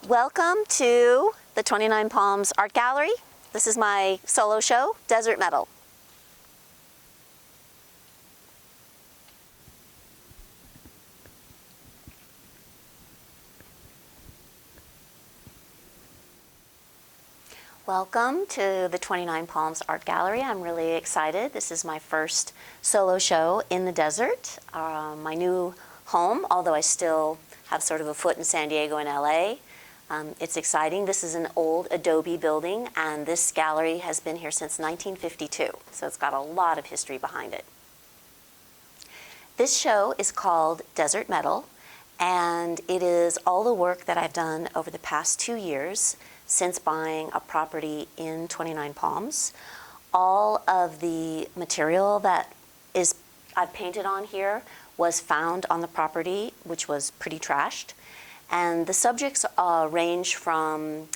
Welcome to the 29 Palms Art Gallery. This is my solo show, Desert Metal. Welcome to the 29 Palms Art Gallery. I'm really excited. This is my first solo show in the desert, my new home, although I still have sort of a foot in San Diego and LA. It's exciting. This is an old adobe building, and this gallery has been here since 1952, so it's got a lot of history behind it. This show is called Desert Metal, and it is all the work that I've done over the past 2 years since buying a property in 29 Palms. All of the material that I've painted on here was found on the property, which was pretty trashed. And the subjects range from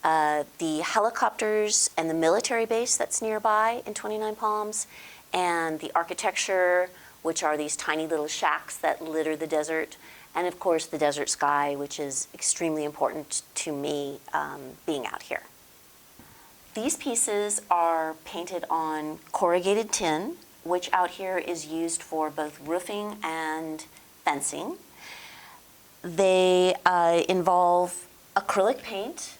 the helicopters and the military base that's nearby in 29 Palms, and the architecture, which are these tiny little shacks that litter the desert, and of course the desert sky, which is extremely important to me being out here. These pieces are painted on corrugated tin, which out here is used for both roofing and fencing. They involve acrylic paint,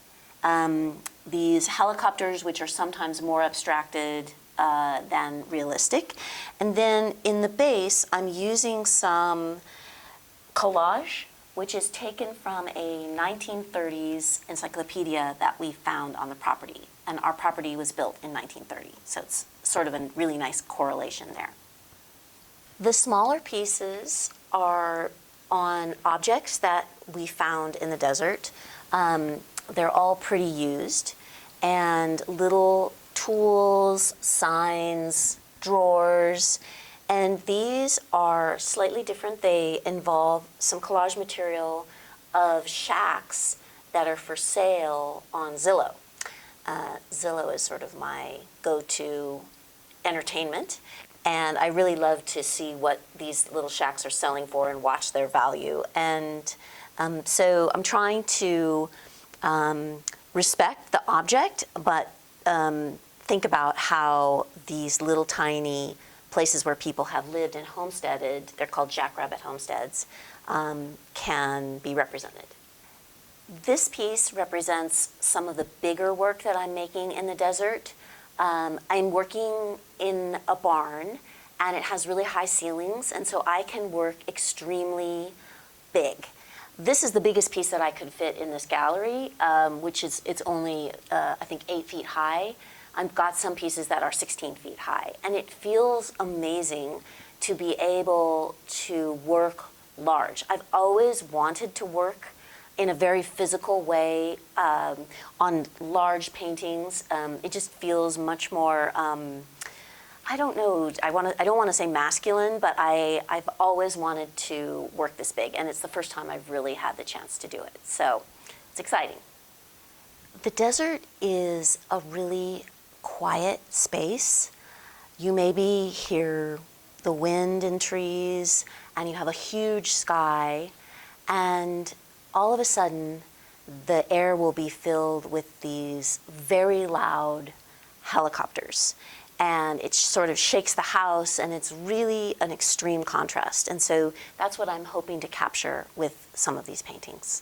these helicopters, which are sometimes more abstracted than realistic. And then in the base, I'm using some collage, which is taken from a 1930s encyclopedia that we found on the property. And our property was built in 1930, so it's sort of a really nice correlation there. The smaller pieces are on objects that we found in the desert. They're all pretty used, and little tools, signs, drawers, and these are slightly different. They involve some collage material of shacks that are for sale on Zillow. Zillow is sort of my go-to entertainment, and I really love to see what these little shacks are selling for and watch their value. And so I'm trying to respect the object, but think about how these little tiny places where people have lived and homesteaded, they're called jackrabbit homesteads, can be represented. This piece represents some of the bigger work that I'm making in the desert. I'm working in a barn, and it has really high ceilings, and so I can work extremely big. This is the biggest piece that I could fit in this gallery, it's only, I think, 8 feet high. I've got some pieces that are 16 feet high, and it feels amazing to be able to work large. I've always wanted to work in a very physical way on large paintings. It just feels much more, I don't know, I don't want to say masculine, but I've always wanted to work this big, and it's the first time I've really had the chance to do it. So it's exciting. The desert is a really quiet space. You maybe hear the wind in trees, and you have a huge sky, and all of a sudden, the air will be filled with these very loud helicopters. And it sort of shakes the house, and it's really an extreme contrast. And so that's what I'm hoping to capture with some of these paintings.